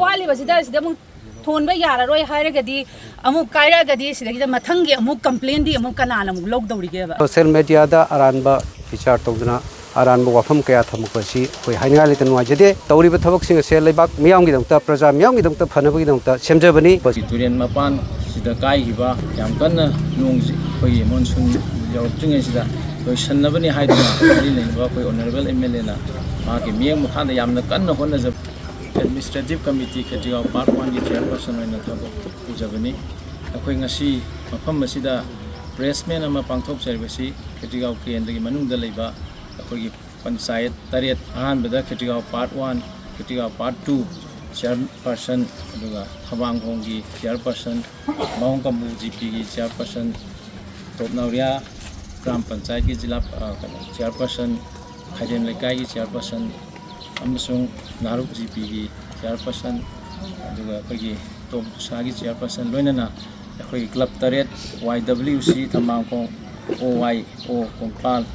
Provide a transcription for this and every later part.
wali basida sida mu thonba yararoi hairagadi amuk kairagadi sida mathangi amuk complaint di amuk kanana amuk log dawrige ba social media da aranba feature tawduna aranba wafam kaya thamukasi koi hainga litan wajade tawriba thabak sing se leibak miyam gi dongta praja miyam gi dongta phanaba gi dongta semjabani turen mapan sida kai hiba yam kanna nongji koi monsoon yautring sida koi sannabani haiduna ari lengba koi honorable MLA na ma ki miyang mukhanda yamna kanna honna jab Administrative Committee Kshetrigao Part 1 ki Chairperson oina thabak pujabani akhoi ngasi mafam asida pressman ama pangthok service Kshetrigao kendagi manungda leiba akhoi panchayat taret ahanbada Kshetrigao Part 1 Kshetrigao Part 2 Chairperson aduga Thabangkhong ki Chairperson Mahong Kambu GP ki Chairperson Topnauria Gram Panchayat ki Jila Chairperson Khaidem Lekai ki Chairperson amasung Naruk GP ki Chairperson aduga akhoi Top Sagi Chairperson loinana akhoi Club Taret YWC Thamangkhong OYO Kongpal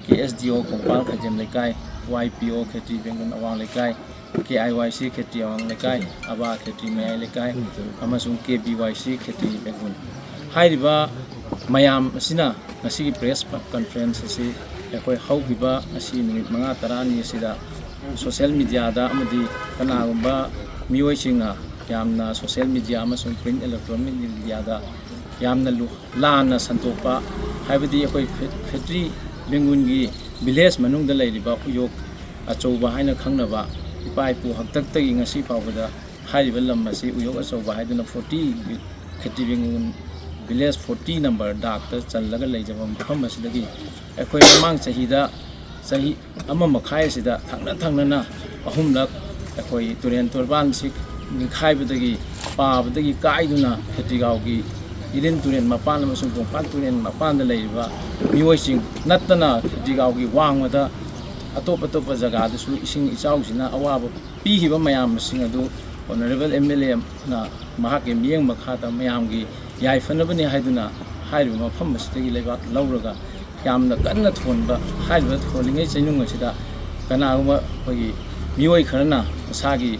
KSDO Kongpal Khaidem Lekai YPO Khetri Bengoon Awang Lekai KIYC Khetri Awang Lekai Aba Khetri Mayai Lekai amasung KBYC Khetri Bengoon hairiba mayam asina ngasi press conference asi akhoi haugiba asi minute 5-10 asida social media da amadi kanagumba mioi singna yamna social media amasung print electronic media da yamna lana santopa haibadi akhoi Khetri Bengoon gi village manung da leiriba Uyok Achouba haina khangnaba ipai pu haktak tagi ngasi fawada hairiba lam asi Uyok Achouba haiduna 40 Khetri Bengoon village 40 number doctor challaga leijaba mafam asidagi akhoi mamang chahida sahi ama makhai sida thangna ahumlak akhoi turen torban sik ningkhaibadagi pabadagi kaiduna Kshetrigao gi ilin turen mapan amasung Kongpan turen mapan da leiba mioi sing nattana Kshetrigao gi wangmada atop jaga dasu ising ichau sina awaba pihiba mayam sing adu honorable MLA na mahake miyeng makhata mayam gi yai fanabani haiduna hairiba mafam asidagi leibak lauraga yamna kanna thonba hairiba tholingai chainung asida kanaguma khoi mioi kharana masagi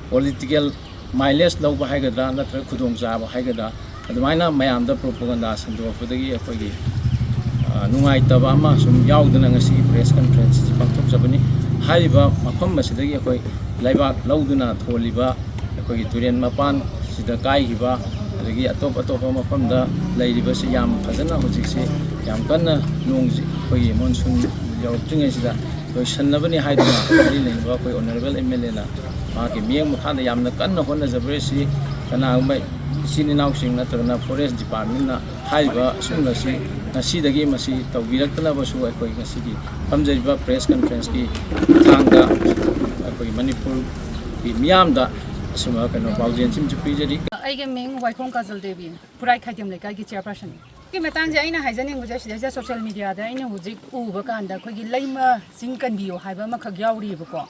political mileage lawba haigadra natra khudong jaba haigadra adumaina mayamda propaganda sandopadagi akhoi nungai taba ama sum yauduna ngasi press conference pangthok jabani hairiba mafam asidagi akhoi laibak lauduna tholiba akhoi turen mapan sida kai hiba adagi atop mafamda leiriba si yam fazana hojikse yam kanna nongji koi monsoon yautring sida koi sannabani haiduna ari lengba koi honorable MLA na ma ki miyang mukhanda yamna kanna honna jabresi kanagumba sininaw sing natrana forest department na haiba sumna si nasidagi masi tawbirakna basu koi ngasigi pamjariba press conference ki thangda koi Manipur ki miyamda suma kano baujin sim chupijari aige ming Waikong Kajal Devi Purai Khaidem Lekai ki Chairperson ki matang ja ina haijaning buja sida social media da ina hujik uba kanda khogi leima ching kanbiyo haiba ma khag yauri bako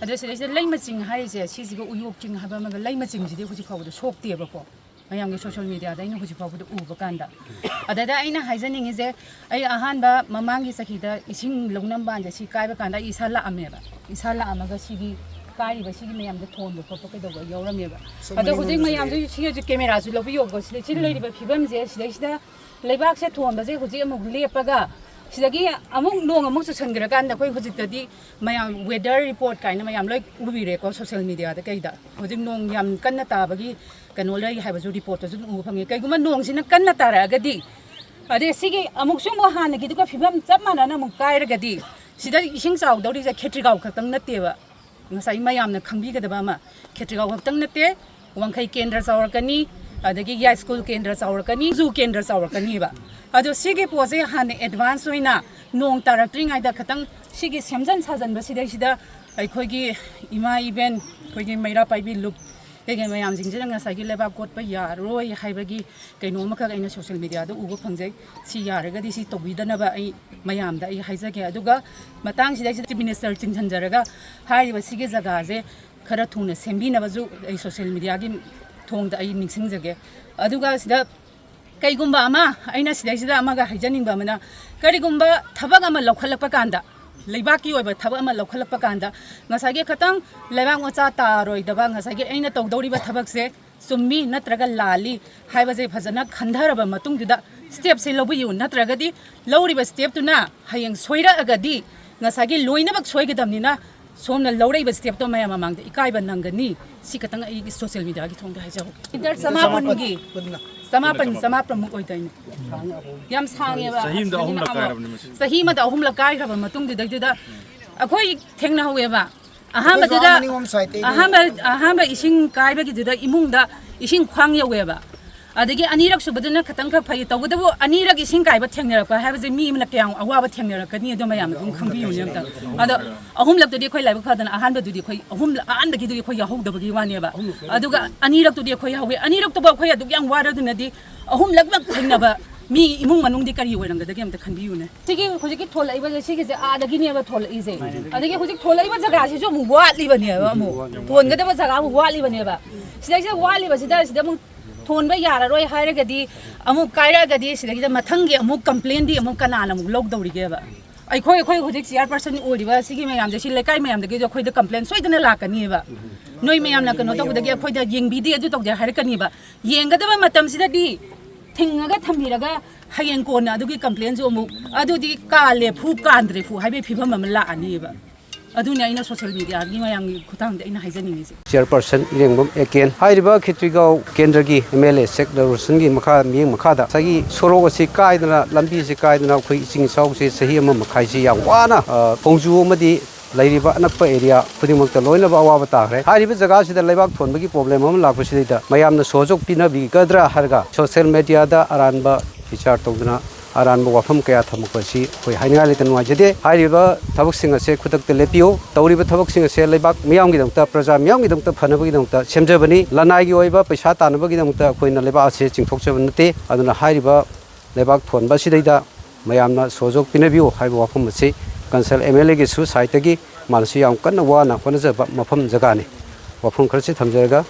adu sida leima ching haise sisiga Uyok ching haiba ma leima ching sidi hujik phawda sokte bako mayam gi social media da ina hujik phawda uba kanda adada ina haijaning ise ai ahan ba mamangi sakida ising longnam ban ja si kai ba kanda isala ameba isala amaga sigi kai ba sigi mayam da thon ba papa kai da yaurameba adu hujik mayam ju sigi camera ju lobi yogo sida chi lei ba phibam je sida leibak se thon ba je hujik amuk lepaga sidagi amuk nong amuk changgra kan da koi hujik tadi mayam weather report kaina mayam loi ubire ko social media da kai da hujik nong yam kanna ta bagi kano lei haiba ju report ju u phangi kai guma nong sina kanna tara gadi ade sigi amuk sung mo han gi du ka phibam chap mana na muk kai ra gadi sida ising chaw dawri ja Kshetrigao khatang na te ba ngasai mayam na khangbi ga da ba ma Kshetrigao khatang na te wangkhai kendra chawrakani adagi ya school kendra chawrakani zu kendra chawrakani ba ado sigi pose han advance oina nong taratring aida khatang sigi semjan sajan ba sida aikogi ima event kogi maira paibi loop kege mayam jingjang ngasai gi leba kot pa ya roi haibagi kaino makha aina social media da ugo phangjai si yaragadi si tobidana ba ai mayam da ai haijage aduga matang sida minister chingjanjaraga haiba sigi jaga je khara thuna sembina ba ju ai social media gi thongda ai ningsingjage aduga sida kaigumba ama aina sida amaga haijaning ba mana karigumba thabag ama lokhalakpa kanda लेबाकी ओइबा थबक अमा लौखलप कांदा ngसागे खतंग लेबाक मचा तारोइदबा ngसागे अइना तौदौरिबा थबक से सुम्मी नत्रगा लाली हाइबजे फजना खंधरबा मतुंगदुदा step से लौबयु नत्रगदी लौरिबा step तुना हयंग सोइरा अगदी ngसागे लोइनबक सोइगदमनिना सोमना लौरइबा step तो मया ममांग इकाइबा नंगनी सी खतंग आई सोशल मीडिया की थोंग हाइजाउ इंटर समापनगी समापन मुक ओइदैन याम सांगेबा सही मदा अहुम लकाय खबा मतुंग दिदा अखोई थेंगना होवेबा अहाम इसिंग कायबगी दिदा इमुंगदा इसिंग ख्वांग यवेबा अदगी अनीरक सुबदना खतंग ख फै तौदबो अनीरक इसिंग कायबा थेंगनरका हाबजे मी मन क्यां अवाबा थेंगनरकनी अदो मयाम दुम खंबियु नेमता अद अहुम लक्तदी खोइ लाइब खदना अहानबा दुदी खोइ अहुम आनबगी दुदी खोइ याहौदबगी वानेबा अदुगा अनीरक तुदी खोइ हवे अनीरक तबा खोइ अदु yang वारदुनदी अहुम लक्बक थेंगनबा मी इमुंग मनुंगदी करी ओइरंगदगी अमता खंबियुने सिगी हुजिकी थोलाइबा सिगी जे आदगी नेबा थोलाइजे अदगी हुजिक थोलाइबा जगा से जो मु वाटलिबनेबा मु थोनगदबा जगा मु वाटलिबनेबा सिदाइसे वाटलिबा सिदा मु थोनबा याररोय हायरगदी अमुक कायरगदी सिदाइसे मथंगी अमुक कंप्लेन दी अमुक कनाना अमुक लौगदौरिगेबा अखोई हुजिक चेयरपर्सन ओरिबा सिगी मयाम जे सि लेकाय मयाम दगी जो खोइदा कंप्लेन सोइदना लाकनीबा नोय मयाम ना कनो तौदगी अखोइदा येंगबिदे अदु तौदे हायरकनीबा येंगदबा मतम सिदादी थिंगगा थम्बिरगा हयें कोना अदुगी कंप्लेन जो अमुक अदुदी काले फु कांद्रे फु हाइबे फिभम अम लाअनीबा अदुने आइना सोशल मीडिया की मयाम खुतांग आइना हाइजनिंगिसे चेयरपर्सन इरेंगबम एकेन हाइरिबा खित्रिगाव केंद्रगी एमएलए सेक्रेटरी की मखा मियंग मखादा सगी सोरो से कायदना लंबी से कायदना खोइ इसिंग साउसे सही अम मखाइसे या वाना पोंजु अमदी लैरिबा अनप एरिया खुदिमक्ता लोइनबा अवाबा ताखरे हारिबा जगह सिदा लेबाक थोनबगी प्रॉब्लम अम लाखुसिदा मयामना सोजोक पिनबी गद्रा हरगा सोशल मीडिया दा अरानबा विचार तौदना अरानबा वाफम कया थमकसी खोइ हाइनिगा लेतन वाजदे हारिबा थबकसिंग असे खुदकते लेपियो तौरिबा थबकसिंग असे लेबाक मियामगी दंता प्रजा मियामगी दंता फनबगी दंता सेमजबनी लनाइगी ओइबा पैसा तानबगी दंता खोइना लेबा असे चिंथोकजब नते अदुना हारिबा लेबाक थोनबा सिदैदा मयामना सोजोक पिनबियो हाइबा वाफम असे कंसल एमएलए की सु साइटगी मानसु याम कन्न वाना होनजबा मफम जगाने वाफम खरसे थमजरगा